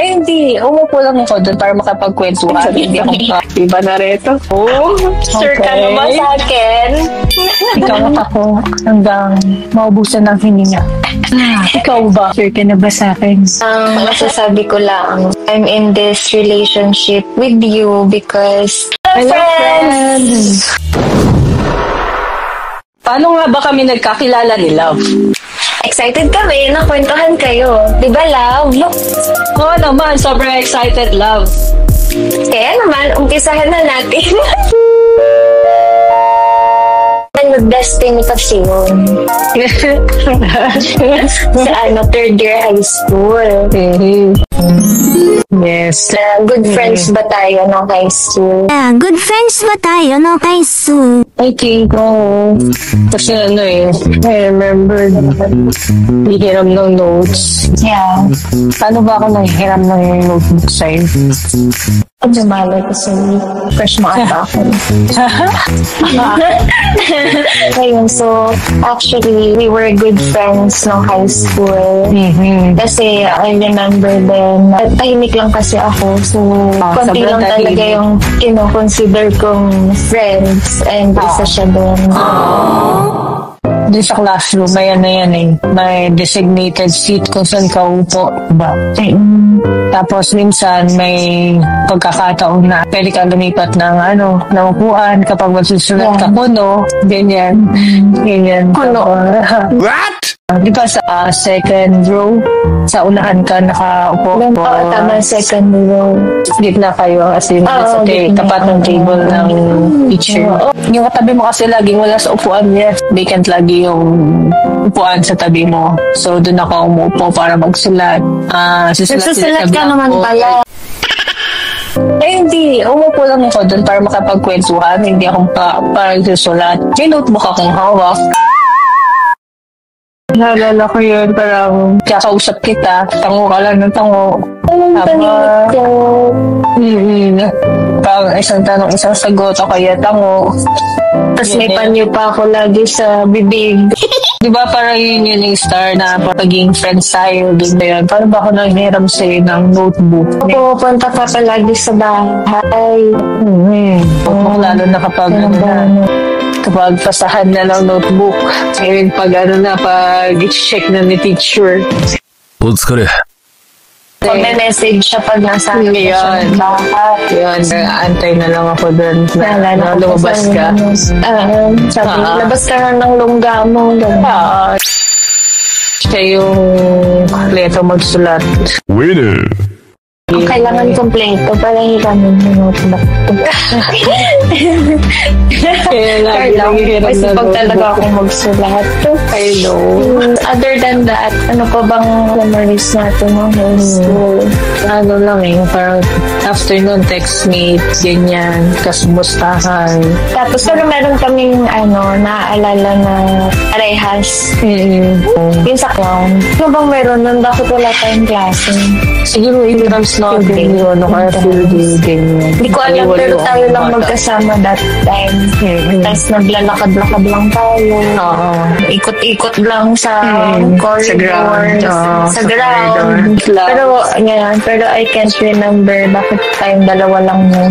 Eh, hindi. Umupo lang ako doon para makapagkwentuhan. Hindi ako iba na reto. Oh, Sure ka na ba sa akin? ikaw at ako hanggang maubusan ng hininga. Ikaw ba? Sure ka na ba sa akin? Masasabi ko lang, I'm in this relationship with you because Hello, friends! Paano nga ba kami nagkakilala ni Love? excited kami na kwentuhan kayo. Di ba, love? Oo naman, sobrang excited, Love. Kaya naman, umpisahan na natin. Nag-destiny kasi yun. Sa third year high school. Yes. Good friends ba tayo ng high school? Good friends ba tayo no high school? I think, kasi I remember, hihiram ng notes. Yeah. Paano ba ako nanghihiram ng notebook sa'yo? Ang malay kasi fresh maata ako. Ayun, so actually, we were good friends ng high school. Kasi I remember then, tahimik lang kasi ako. So, konti lang talaga yung consider kong friends and isa siya doon. Doon sa classroom, may may designated seat kung saan ka upo. Diba? Tapos minsan may pagkakataon na pwede kang lumipat ng upuan kapag magsusulat ka kuno, ganyan. Kuno. What? Di ba sa second row, sa unahan ka nakaupo? Oo, tama, second row. Gitna kayo, as in, sa tapat ng table ng teacher. Yung katabi mo kasi laging wala sa upuan niya. Vacant lagi yung upuan sa tabi mo. So, doon ako umupo para magsulat. Susulat ka naman pala. Eh, hindi. Umupo lang ako doon para makapagkwentuhan. Hindi ako para susulat. May notebook akong hawak. Naalala ko yun, parang kakausap kita, tango ka lang ng tango. Parang isang tanong, isang sagot, o kaya tango. Tapos may panyo pa ako lagi sa bibig. Diba parang yun yung star na pagiging friends tayo, din ba yun? Paano ba ako nanghiram sa'yo ng notebook? Pupunta pa palagi sa bahay. Lalo na kapag pasahan na ng notebook. Ngayon pag pag i-check na ni teacher. お疲れ。 Pag-message siya pag nasa Yun. Antay na lang ako doon na lumabas ka. Sabi, labas ka na ng lungga mo. Siya yung leto magsulat. Winner. Ang kailangan kompleto para hiramin yung notebook. Kaya lagi hiram Kasi na pag talaga notebook. akong magsulat. I know. Other than that, ano pa bang memories natin ng high school? Ano lang parang afternoon text mate, ganyan, kasumustahan. Tapos pero meron kaming naaalala na parehas. Yung sa clown. Ano bang meron nun? Bakit wala tayong klase? Siguro intrams natin yun, kaya field day, ganyan. Hindi ko alam, pero tayo lang magkasama that time. Tapos naglalakad-lakad lang tayo. Ikot-ikot lang sa corridor. Sa ground. Pero I can't remember bakit tayong dalawa lang yun.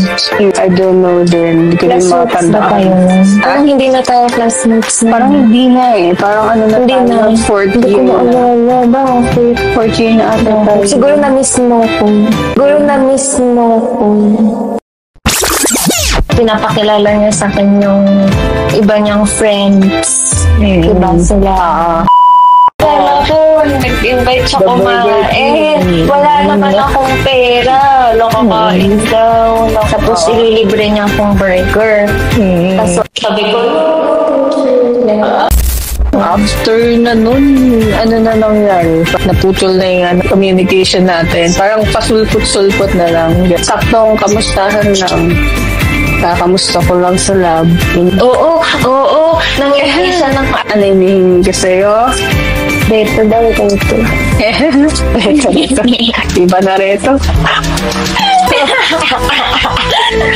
I don't know din. Hindi ko rin Classmates ba tayo? Parang hindi na tayo classmates na. Parang hindi na Parang Hindi na. Fourth Hindi ko year. maalala ba? Fourth year na ata tayo. Siguro na-miss mo ko. Pinapakilala niya sa akin yung iba niyang friends. Diba sila? Kala ko, nag-invite siya kumain. Wala naman akong pera. Kakain daw. Tapos ililibre niya akong burger. Tapos sabi ko, after na nun, na nangyari? Naputol na yung communication natin. Parang pasulpot-sulpot na lang. Saktong kamustahan lang. Kakamusta ko lang sa lab. oo. Nangyari siya ng Ano yung ka sa'yo? dito daw, dito. Iba na reto.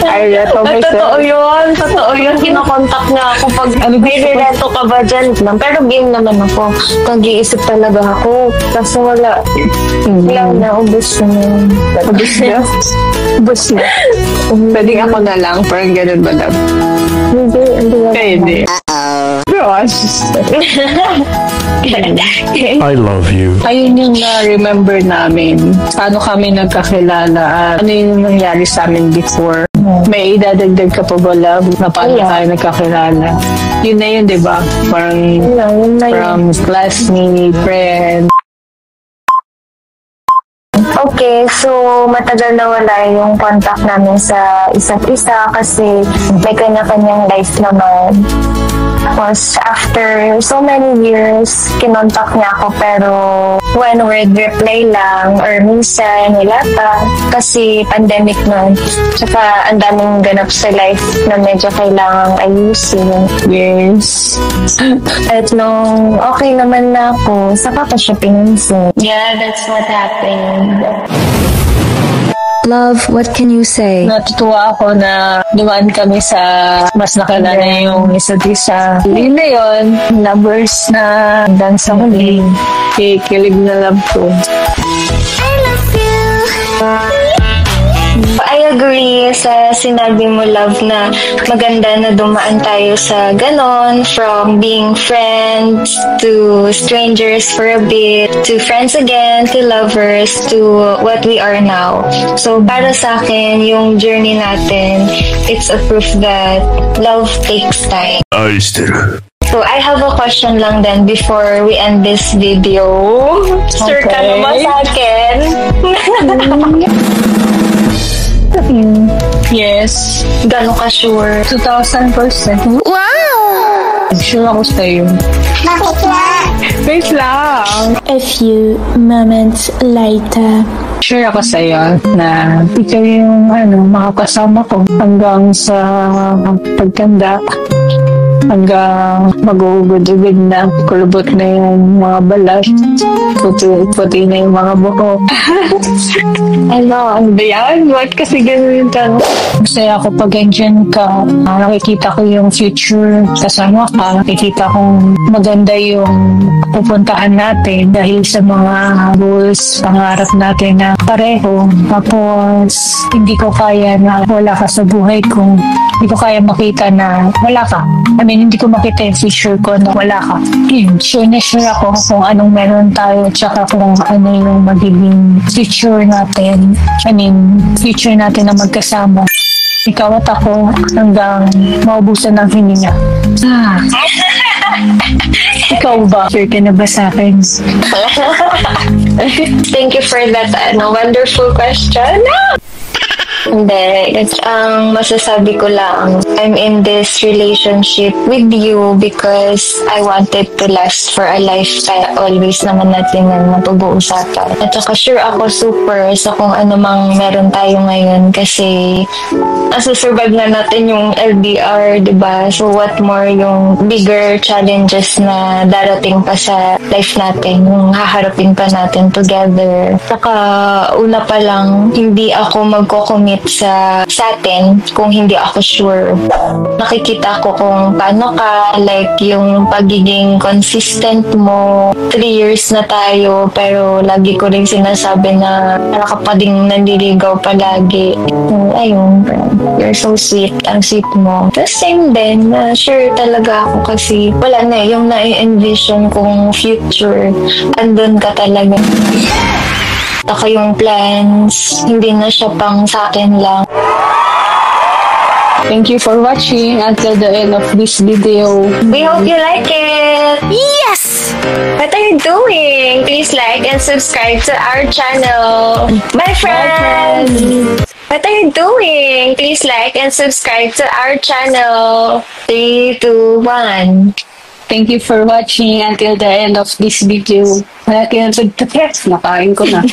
Ay, reto Ay, totoo yun. Totoo yun. Kinokontak niya ako pag may reto ka ba dyan. Pero game naman ako. Nag-iisip talaga ako. Kasi wala. Wala na. Ubus na. Ubus na? Ubus na. Pwedeng ako na lang. Parang ganun ba lang? Hindi. Pwede. Gosh. I love you. Ayun yung na-remember namin. Paano kami nagkakilala at ano yung nangyari sa amin before. May idadagdag ka pa ba, love? Na paano tayo nagkakilala? Yun na yun, di ba? Parang Yun na yun. from classmate, friend. Okay, so matagal na wala yung contact namin sa isa't isa kasi may kanya-kanyang life naman. Tapos, after so many years, kinontak niya ako pero one word reply lang or minsan wala pa kasi pandemic nun. Tsaka ang daming ganap sa life na medyo kailangang ayusin. Yes. At nung okay naman na ako, saka ko siya pinansin. Yeah, that's what happened. Love, what can you say? Natutuwa ako na dumaan kami sa mas nakilala yung isa't isa. Yun na yun. Numbers na hanggang sa huli. Kikilig na love ko. I agree sa sinabi mo, love, na maganda na dumaan tayo sa ganon, from being friends to strangers for a bit, to friends again, to lovers, to what we are now. So, para sa akin, yung journey natin, it's a proof that love takes time. 愛してる。 So, I have a question lang then before we end this video. Sure ka Okay. naman sa akin. Yes. Gano'n ka sure? 2,000%. Wow! Sure ako sa'yo. Wait lang. A few moments later. Sure ako sa'yo na ikaw yung makakasama ko hanggang sa pagtanda. Hanggang mag-uugod-ugod na, kulubot na yung mga balat, puti na yung mga buko. Ano ba yan? What kasi ganun yung tanong? Masaya ako pag andyan ka, nakikita ko yung future kasama ka, nakikita kong maganda yung pupuntahan natin dahil sa mga goals, pangarap natin na pareho. Tapos, hindi ko kaya na wala ka sa buhay kung hindi ko kaya makita na wala ka. I mean, hindi ko makita yung future ko na wala ka. Sure na sure ako kung anong meron tayo tsaka kung ano yung magiging future natin. I mean, future natin na magkasama. Ikaw at ako hanggang maubusan ng hininga. Ikaw ba? Sure ka na ba sa akin? Thank you for that wonderful question. Hindi. Ang masasabi ko lang, I'm in this relationship with you because I wanted to last for a lifetime. Always naman natin na pag-uusapan. At saka sure ako super sa kung ano mang meron tayo ngayon kasi nasusurvive na natin yung LDR, diba? So what more yung bigger challenges na darating pa sa life natin, yung haharapin pa natin together. Saka una pa lang, hindi ako magko-commit sa atin kung hindi ako sure. Nakikita ko kung paano ka, like yung pagiging consistent mo. 3 years na tayo pero lagi ko rin sinasabi na para ka pa ding nanliligaw palagi. Ayun, you're so sweet. Ang sweet mo. The same din, sure talaga ako kasi wala na yung na-envision kong future. Andun ka talaga. Taka yung plans, hindi na siya pang sa akin lang. Thank you for watching until the end of this video. We hope you like it! Yes! What are you doing? Please like and subscribe to our channel. Bye, friends! What are you doing? Please like and subscribe to our channel. 3, 2, 1. Thank you for watching until the end of this video. Nakain ko na.